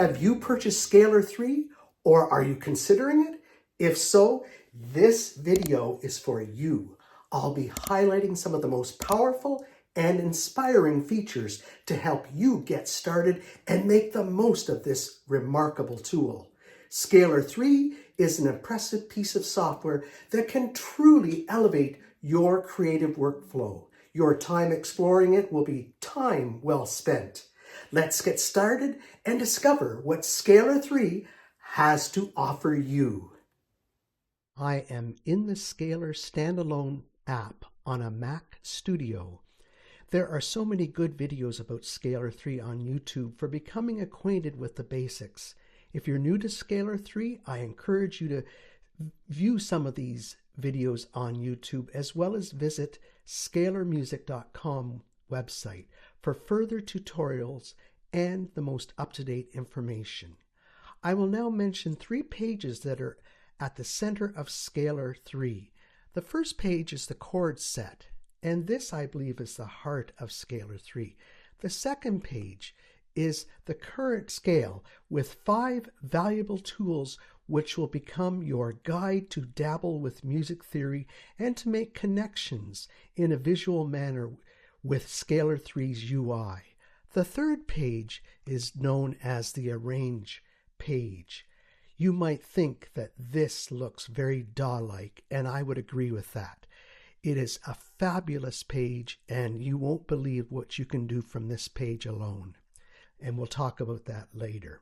Have you purchased Scalar 3 or are you considering it? If so, this video is for you. I'll be highlighting some of the most powerful and inspiring features to help you get started and make the most of this remarkable tool. Scalar 3 is an impressive piece of software that can truly elevate your creative workflow. Your time exploring it will be time well spent. Let's get started and discover what Scalar 3 has to offer you. I am in the Scalar standalone app on a Mac Studio. There are so many good videos about Scalar 3 on YouTube for becoming acquainted with the basics. If you're new to Scalar 3, I encourage you to view some of these videos on YouTube as well as visit scalarmusic.com website for further tutorials and the most up-to-date information. I will now mention 3 pages that are at the center of Scalar 3. The first page is the chord set, and this I believe is the heart of Scalar 3. The second page is the current scale with 5 valuable tools which will become your guide to dabble with music theory and to make connections in a visual manner with Scalar 3's UI. The third page is known as the arrange page. You might think that this looks very DAW-like, and I would agree with that. It is a fabulous page, and you won't believe what you can do from this page alone. And we'll talk about that later.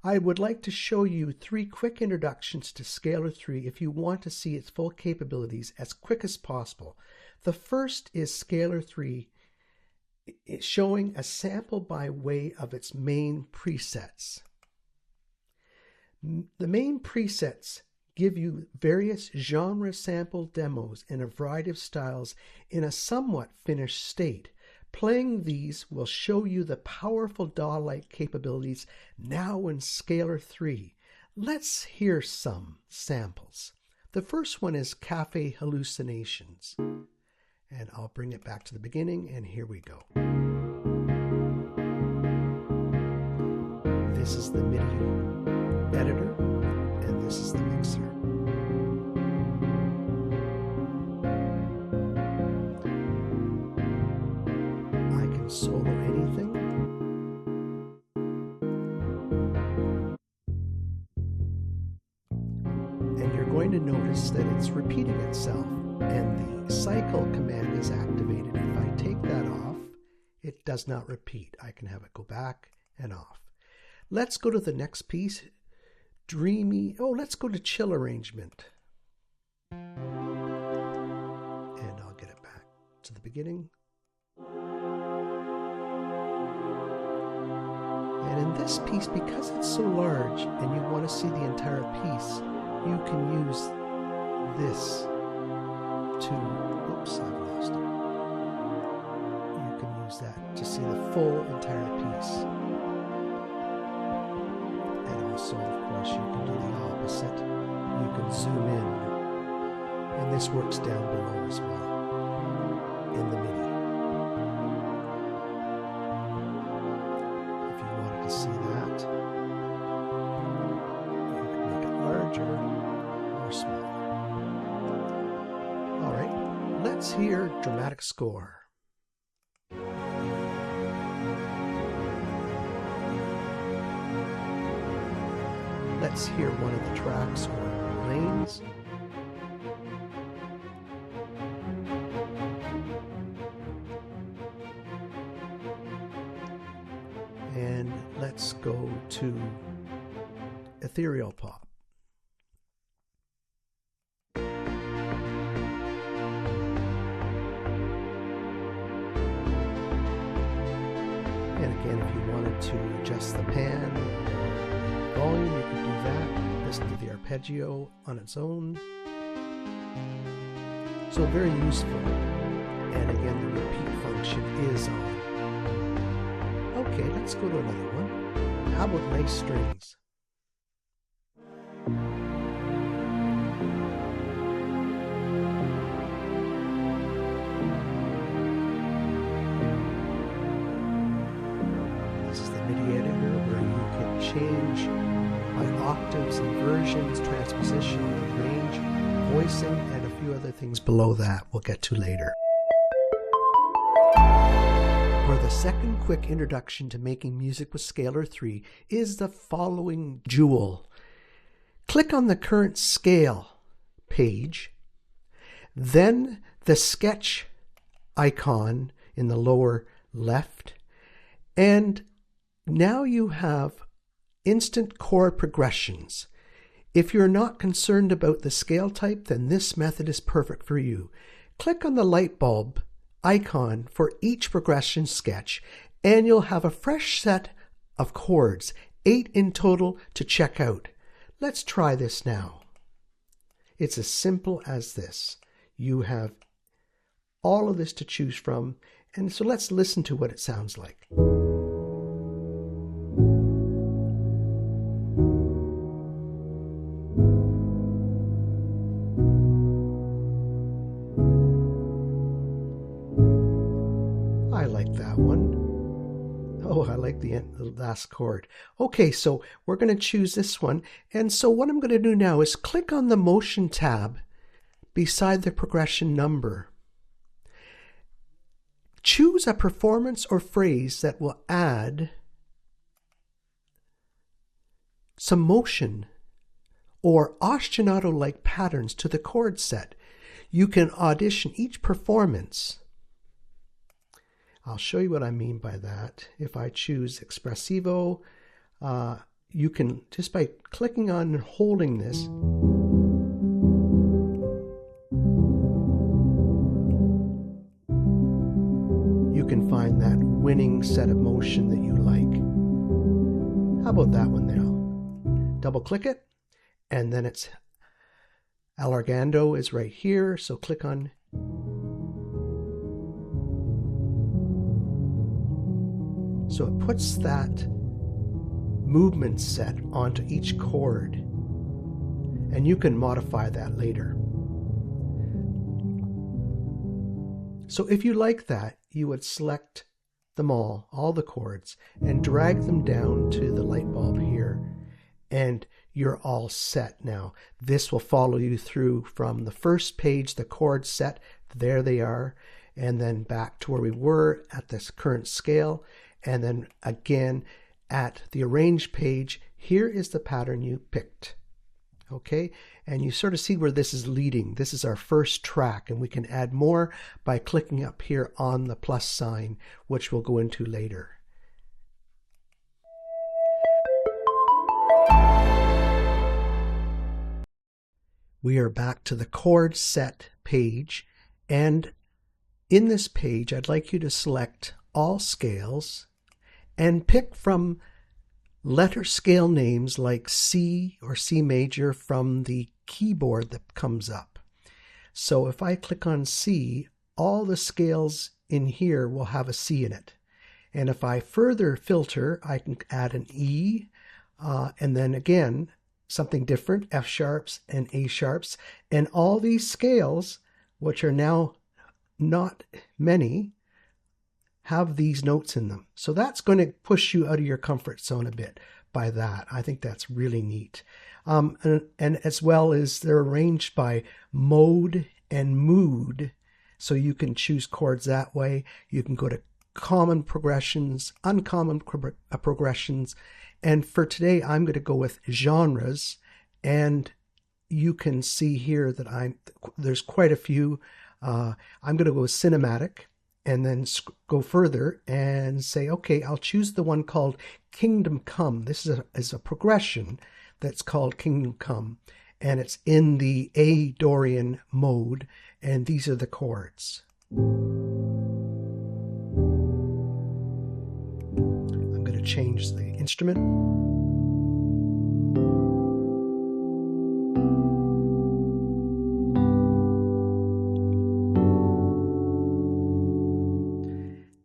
I would like to show you 3 quick introductions to Scalar 3 if you want to see its full capabilities as quick as possible. The first is Scalar 3 showing a sample by way of its main presets. The main presets give you various genre sample demos in a variety of styles in a somewhat finished state. Playing these will show you the powerful DAW-like capabilities now in Scalar 3. Let's hear some samples. The first one is Cafe Hallucinations. And I'll bring it back to the beginning, and here we go. This is the MIDI editor, and this is the mixer. I can solo anything. And you're going to notice that it's repeating itself, and the cycle command is activated. If I take that off, it does not repeat. I can have it go back and off. Let's go to the next piece. Let's go to chill arrangement. And I'll get it back to the beginning. And in this piece, because it's so large and you want to see the entire piece, you can use this to, oops, I've lost it. You can use that to see the full entire piece. And also, of course, you can do the opposite. You can zoom in, and this works down below as well in the MIDI. If you wanted to see that, you can make it larger or smaller. All right, let's hear dramatic score. Let's hear one of the tracks or lanes. And let's go to ethereal pop. And again, if you wanted to adjust the pan or volume, you can do that. Listen to the arpeggio on its own. So very useful. And again, the repeat function is on. Okay, let's go to another one. How about nice strings? This is the MIDI editor where you can range, by octaves, inversions, transposition, and range, voicing, and a few other things below that we'll get to later. For the second quick introduction to making music with Scalar 3 is the following jewel. Click on the current scale page, then the sketch icon in the lower left, and now you have instant chord progressions. If you're not concerned about the scale type, then this method is perfect for you. Click on the light bulb icon for each progression sketch, and you'll have a fresh set of chords, 8 in total, to check out. Let's try this now. It's as simple as this. You have all of this to choose from, and so let's listen to what it sounds like. I like that one. Oh, I like the last chord. Okay, so we're going to choose this one. And so what I'm going to do now is click on the motion tab beside the progression number. Choose a performance or phrase that will add some motion or ostinato-like patterns to the chord set. You can audition each performance. I'll show you what I mean by that. If I choose Expressivo, you can, just by clicking on and holding this, you can find that winning set of motion that you like. How about that one now? Double click it, and then it's Allargando is right here, so click on. So it puts that movement set onto each chord, and you can modify that later. So if you like that, you would select them all the chords, and drag them down to the light bulb here, and you're all set now. This will follow you through from the first page, the chord set, there they are, and then back to where we were at this current scale. And then again at the arrange page, here is the pattern you picked. Okay, and you sort of see where this is leading. This is our first track, and we can add more by clicking up here on the plus sign, which we'll go into later. We are back to the chord set page, and in this page I'd like you to select all scales and pick from letter scale names like C or C major from the keyboard that comes up. So if I click on C, all the scales in here will have a C in it. And if I further filter, I can add an E, and then again, something different, F sharps and A sharps. And all these scales, which are now not many, have these notes in them. So that's going to push you out of your comfort zone a bit by that. I think that's really neat. And as well as they're arranged by mode and mood. So you can choose chords that way. You can go to common progressions, uncommon progressions. And for today, I'm going to go with genres. And you can see here that there's quite a few. I'm going to go with cinematic, and then go further and say, okay, I'll choose the one called Kingdom Come. This is a progression that's called Kingdom Come, and it's in the A Dorian mode, and these are the chords. I'm going to change the instrument.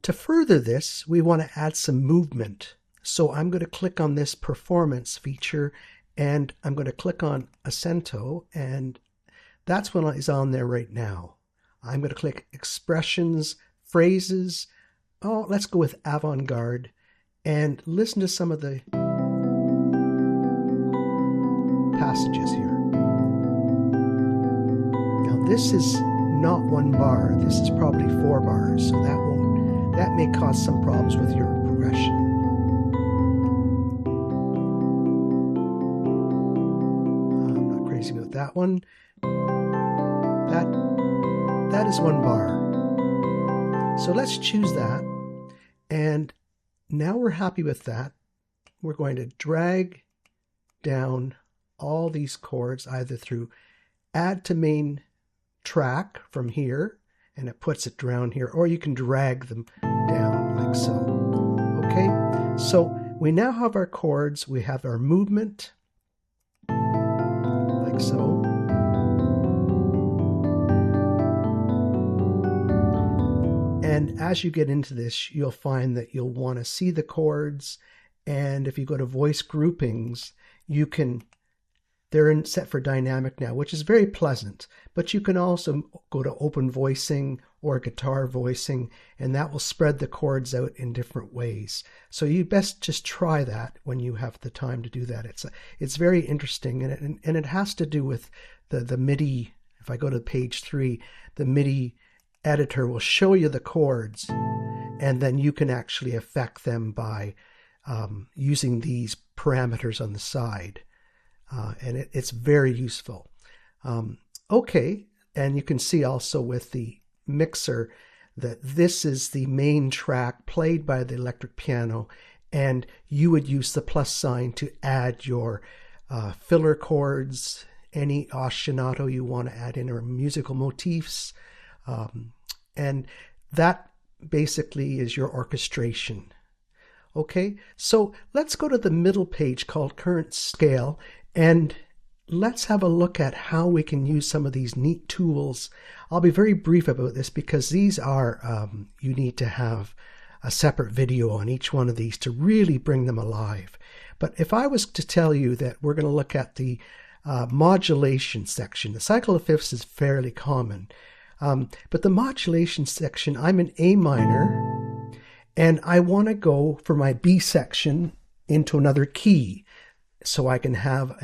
To further this, we want to add some movement. So I'm going to click on this performance feature, and I'm going to click on Accento, and that's what is on there right now. I'm going to click expressions, phrases. Oh, let's go with avant-garde, and listen to some of the passages here. Now this is not 1 bar, this is probably 4 bars, so that may cause some problems with your progression. I'm not crazy with that one. That is 1 bar. So let's choose that, and now we're happy with that. We're going to drag down all these chords either through add to main track from here, and it puts it down here, or you can drag them down like so. Okay, so we now have our chords, we have our movement like so. And as you get into this, you'll find that you'll want to see the chords, and if you go to voice groupings, you can, they're set for dynamic now, which is very pleasant, but you can also go to open voicing or guitar voicing, and that will spread the chords out in different ways. So you best just try that when you have the time to do that. It's very interesting, and it has to do with the MIDI. If I go to page 3, the MIDI editor will show you the chords, and then you can actually affect them by using these parameters on the side. And it's very useful. Okay, and you can see also with the mixer that this is the main track played by the electric piano, and you would use the plus sign to add your filler chords, any ostinato you want to add in, or musical motifs, and that basically is your orchestration. Okay, so let's go to the middle page called Current Scale, and let's have a look at how we can use some of these neat tools. I'll be very brief about this because these are, you need to have a separate video on each one of these to really bring them alive. But if I was to tell you that we're going to look at the modulation section, the cycle of fifths is fairly common. But the modulation section, I'm in A minor, and I want to go for my B section into another key, so I can have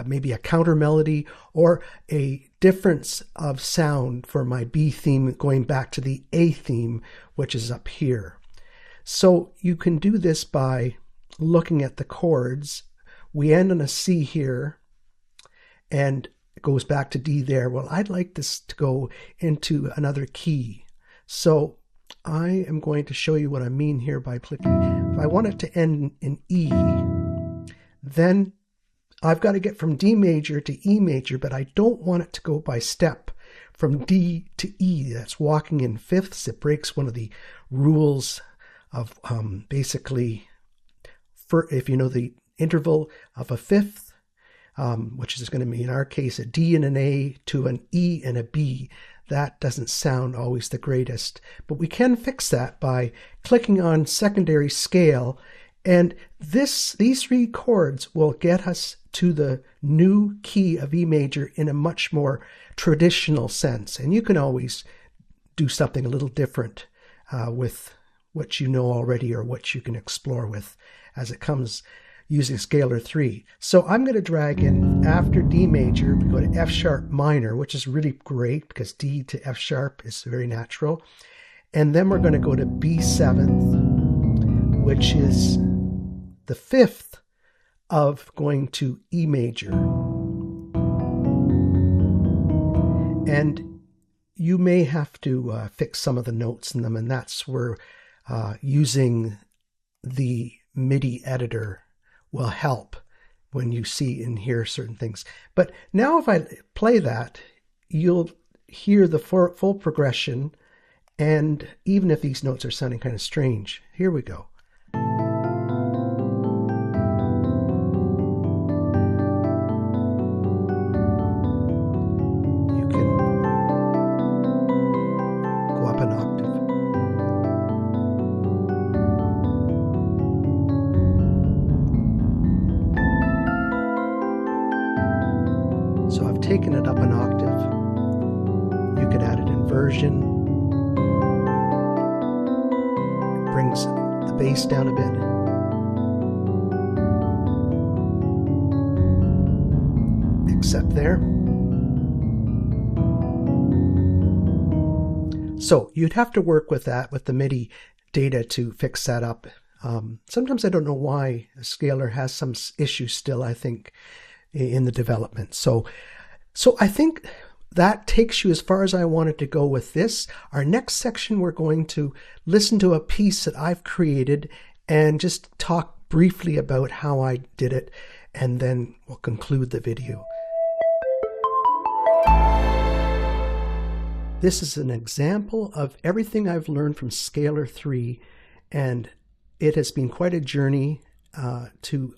maybe a counter melody or a difference of sound for my B theme going back to the A theme, which is up here. So you can do this by looking at the chords. We end on a C here, and it goes back to D there. Well, I'd like this to go into another key. So I am going to show you what I mean here by clicking. If I want it to end in E, then I've got to get from D major to E major, but I don't want it to go by step from D to E. That's walking in fifths. It breaks one of the rules of basically, if you know the interval of a fifth, which is going to be in our case a D and an A to an E and a B. That doesn't sound always the greatest, but we can fix that by clicking on secondary scale, and these 3 chords will get us to the new key of E major in a much more traditional sense. And you can always do something a little different with what you know already or what you can explore with as it comes using scalar 3. So I'm going to drag in after D major, we go to F sharp minor, which is really great because D to F sharp is very natural. And then we're going to go to B7th, which is the 5th of going to E major. And you may have to fix some of the notes in them, and that's where using the MIDI editor will help when you see and hear certain things. But now if I play that, you'll hear the full progression, and even if these notes are sounding kind of strange. Here we go. You can go up an octave. So I've taken it up an octave. You could add an inversion. It brings the bass down a bit. mix up there. So you'd have to work with that, with the MIDI data, to fix that up. Sometimes I don't know why a scaler has some issues still, I think, in the development. So I think that takes you as far as I wanted to go with this. Our next section, we're going to listen to a piece that I've created and just talk briefly about how I did it, and then we'll conclude the video. This is an example of everything I've learned from Scalar 3, and it has been quite a journey to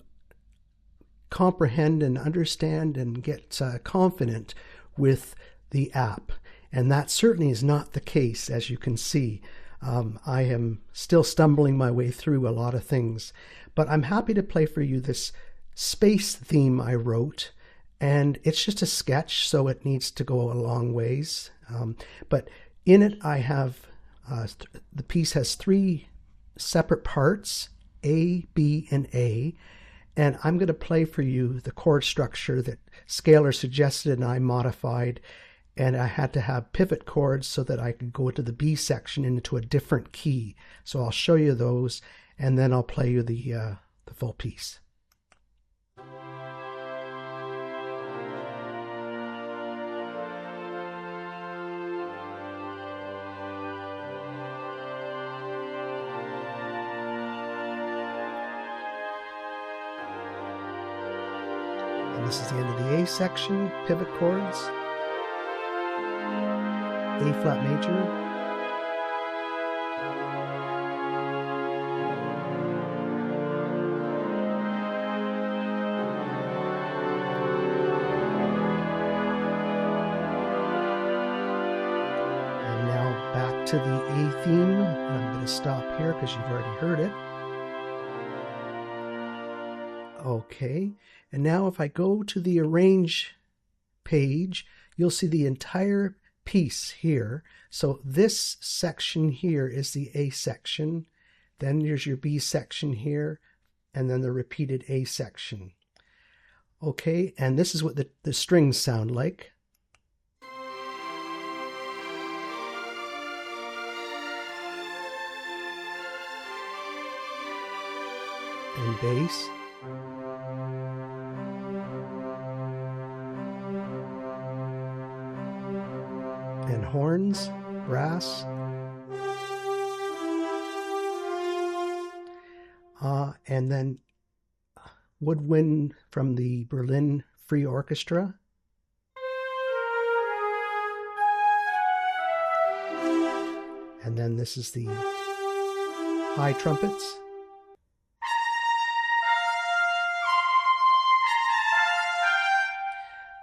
comprehend and understand and get confident with the app. And that certainly is not the case, as you can see. I am still stumbling my way through a lot of things, but I'm happy to play for you this space theme I wrote, and it's just a sketch, so it needs to go a long ways. But in it I have, the piece has 3 separate parts, A, B, and A, and I'm going to play for you the chord structure that Scalar suggested and I modified, and I had to have pivot chords so that I could go to the B section into a different key. So I'll show you those, and then I'll play you the full piece. And this is the end of the A section, pivot chords, A flat major, and now back to the A theme. I'm going to stop here because you've already heard it. Okay, and now if I go to the arrange page, you'll see the entire piece here. So this section here is the A section, then there's your B section here, and then the repeated A section. Okay, and this is what the strings sound like. And bass. And horns, brass, and then woodwind from the Berlin Free Orchestra, and then this is the high trumpets.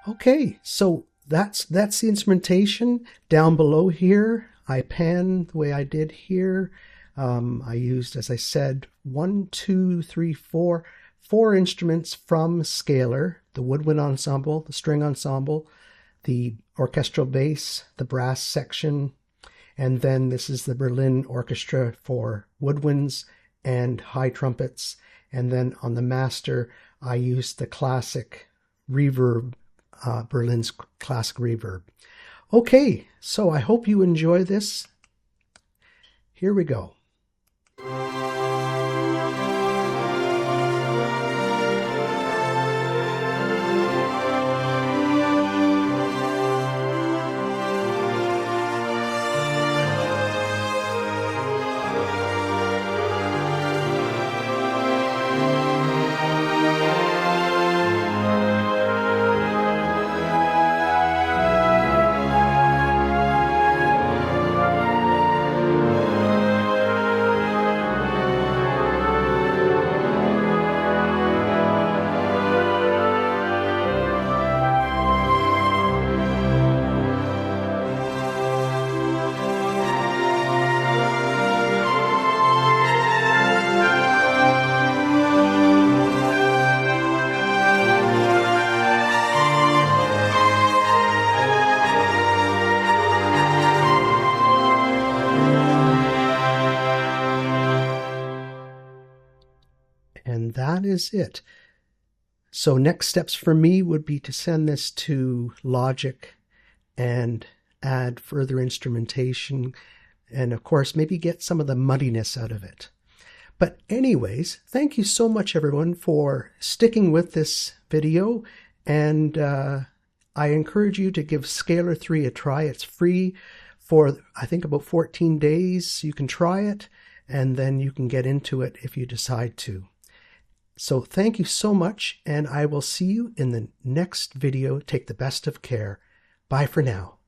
Okay, so that's the instrumentation. Down below here, I pan the way I did here. I used, as I said, 4 instruments from Scalar: the woodwind ensemble, the string ensemble, the orchestral bass, the brass section, and then this is the Berlin Orchestra for woodwinds and high trumpets. And then on the master, I used the classic reverb, Berlin's classic reverb. Okay, so I hope you enjoy this. Here we go. And that is it. So next steps for me would be to send this to Logic and add further instrumentation, and of course maybe get some of the muddiness out of it. But anyways, thank you so much everyone for sticking with this video, and I encourage you to give Scalar 3 a try. It's free for I think about 14 days. You can try it, and then you can get into it if you decide to. So thank you so much, and I will see you in the next video. Take the best of care. Bye for now.